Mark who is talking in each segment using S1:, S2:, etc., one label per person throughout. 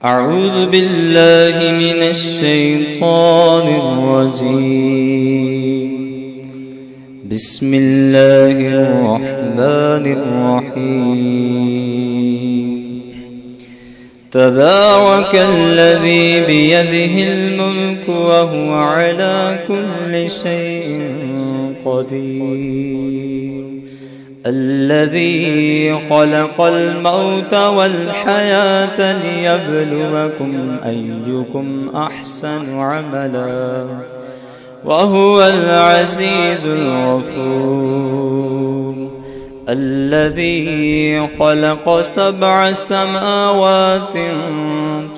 S1: أعوذ بالله من الشيطان الرجيم. بسم الله الرحمن الرحيم. تبارك الذي بيده الملك وهو على كل شيء قدير. الذي خلق الموت والحياة ليبلوكم أيكم أحسن عملا وهو العزيز الغفور. الذي خلق 7 سماوات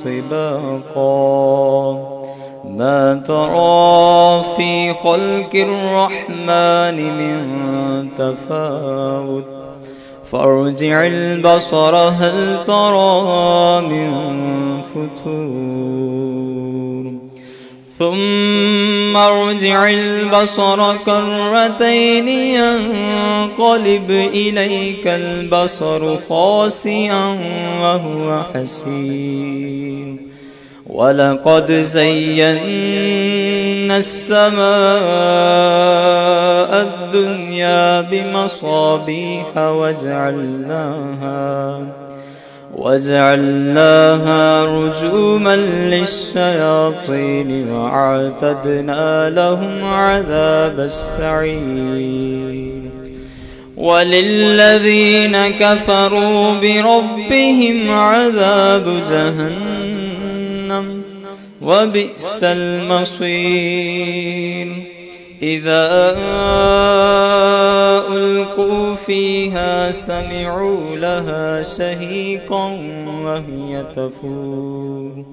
S1: طباقا ما ترى في خلق الرحمن من تفاوت فارجع البصر هل ترى من فتور ثم ارجع البصر كرتين ينقلب إليك البصر خاسئا وهو حسير. ولقد زينا السماء الدنيا بمصابيح وجعلناها رجوما للشياطين وأعتدنا لهم عذاب السعير. وللذين كفروا بربهم عذاب جهنم وبئس المصير. إذا ألقوا فيها سمعوا لها شهيقا وهي تفور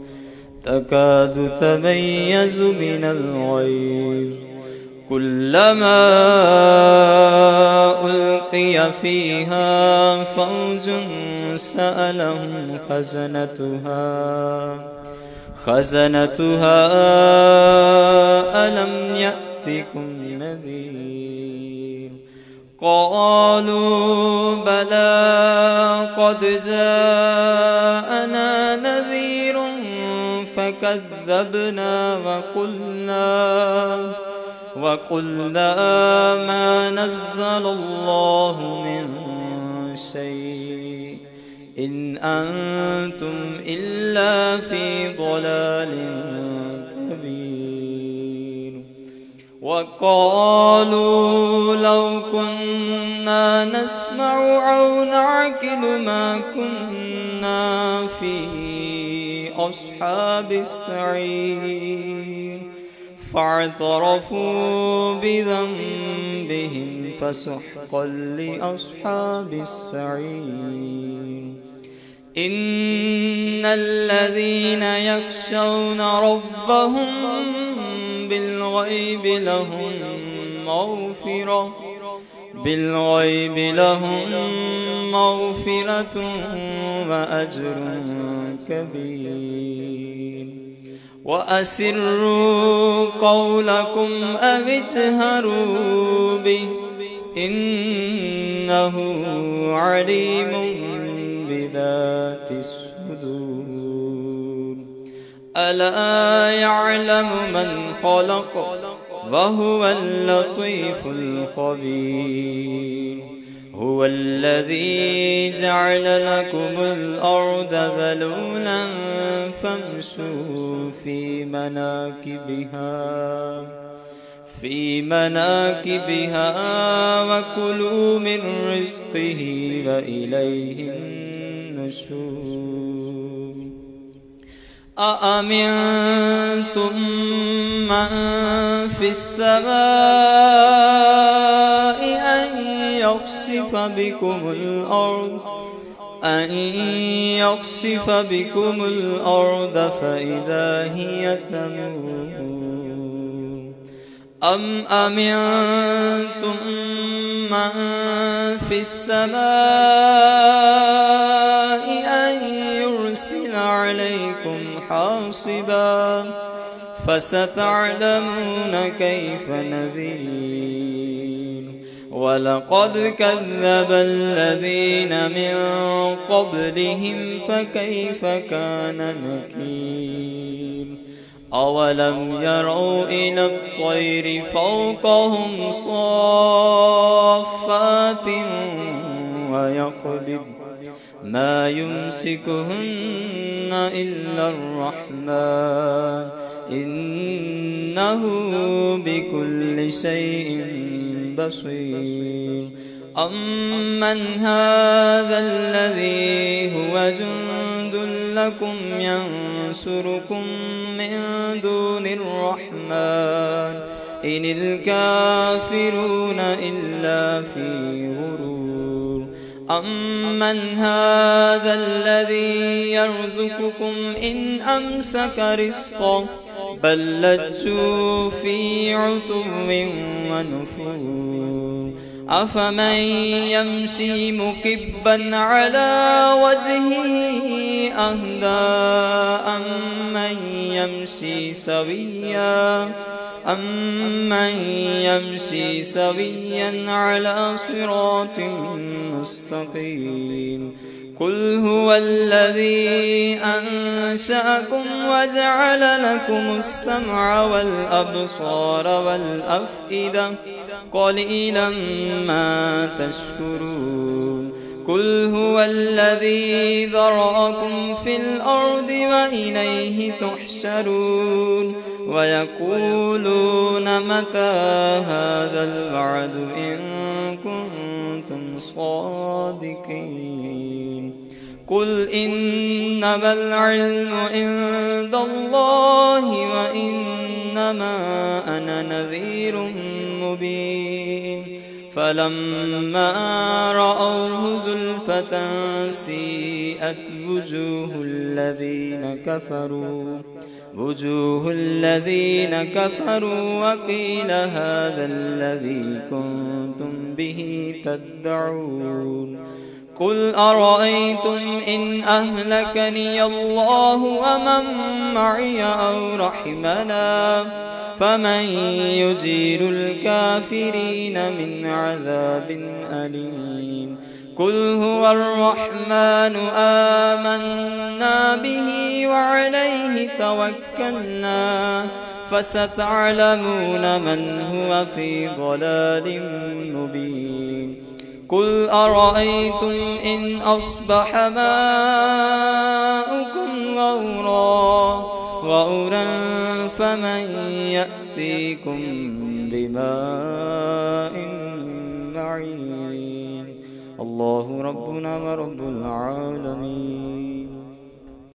S1: تكاد تميز من الغيظ. كلما ألقي فيها فوج سألهم خزنتها ألم يأتكم نذير؟ قالوا بلى قد جاءنا نذير فكذبنا وقلنا ما نزل الله من شيء إن أنتم إلا في ضلال كبير. وقالوا لو كنا نسمع أو نعقل ما كنا في أصحاب السعير. فاعترفوا بذنبهم فسحقا لأصحاب السعير. إن الذين يخشون ربهم بالغيب لهم مغفرة وأجر كبير. وأسروا قولكم أو اجهروا به إنه عليم بذات الصدور. ألا يعلم من خلق وهو اللطيف الخبير. هو الذي جعل لكم الأرض ذلولا فامشوا في مناكبها وكلوا من رزقه وإليه النشور. أأمنتم من في السماء أن يخسف بكم الأرض فإذا هي تمور. أم أمنتم من في السماء أن يرسل عليكم حاصبا فستعلمون كيف نذير. ولقد كذب الذين من قبلهم فكيف كان نكير أولم يروا إلى الطير فوقهم صافات ويقبض ما يمسكهن إلا الرحمن إنه بكل شيء بصير أمن هذا الذي هو جند لكم ينصركم من دون الرحمن إن الكافرون إلا في غرور أمن هذا الذي يرزقكم إن أمسك رزقه بل لجوا في عتو ونفور أفمن يمشي مكبا على وجهه أهدى أمن يمشي سويا على صراط مستقيم قل هو الذي أنشأكم وجعل لكم السمع والأبصار والأفئدة قليلا ما تشكرون قل هو الذي ذرأكم في الأرض وإليه تحشرون ويقولون متى هذا الوعد إن كنتم صادقين قل إنما العلم عند الله وإنما أنا نذير مبين فلما رأوه زلفة سيئت وجوه الذين كفروا وقيل هذا الذي كنتم به تدعون قل أرأيتم إن أهلكني الله ومن معي أو رحمنا فمن يجير الكافرين من عذاب أليم قل هو الرحمن آمنا به وعليه توكلنا فستعلمون من هو في ضلال مبين قل أرأيتم إن أصبح ماؤكم غورا فمن يأتيكم بماء معين الله ربنا ورب العالمين.